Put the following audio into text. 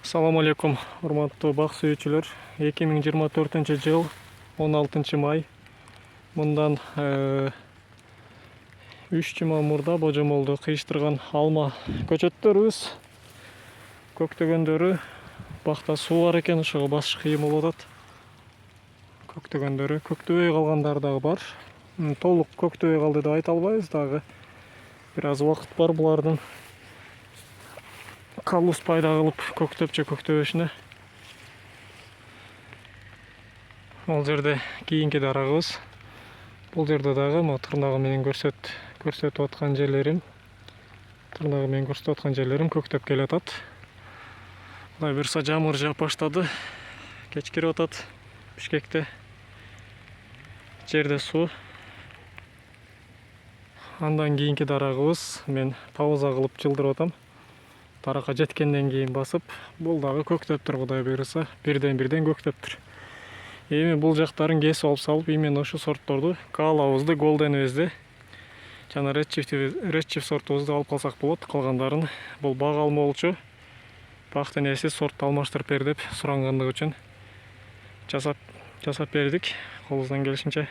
Assalamu алейкум, урматтуу бак сүйүүчүлөр. 2024 жыл 16 май. Мындан 3 жума мурда божомолду кыйыштырган алма көчөттөрүбүз. Көктөгөндөрү бакта суу бар экен, ошого басыш кыйын болуп атат. Көктөгөндөрү, көктөбөй калгандары дагы бар. Толук көктөбөй калды деп айта албайбыз, дагы бир аз убакыт бар булардын каллус пайда кылып көктөп же көктөбөшүнө. Ал жерде кийинки дарагыбыз. Бул жерде дагы тырнагы менен көрсөтүп аткан жерлерим, көктөп келатат. Мына буюрса жамгыр жаап баштады. Кечкирип атат Бишкекте. Жерде суу. Андан кийинки дарагыбыз, мен пауза кылып жылдырып атам. Таракка жеткенден кийин басып, бул дагы көктөптүр, Кудай буйруса, бирден көктөптүр. Эми бул жактарын кесип алып салып, именно ошо сортторду, каалабызды, голденибизди жана редчив сортубузду алып калсак болот. Калгандарын бул бак алмолчу, бактын ээси сорту алмаштырып бер деп сурангандыгы үчүн жасап бердик колубуздан келишинче.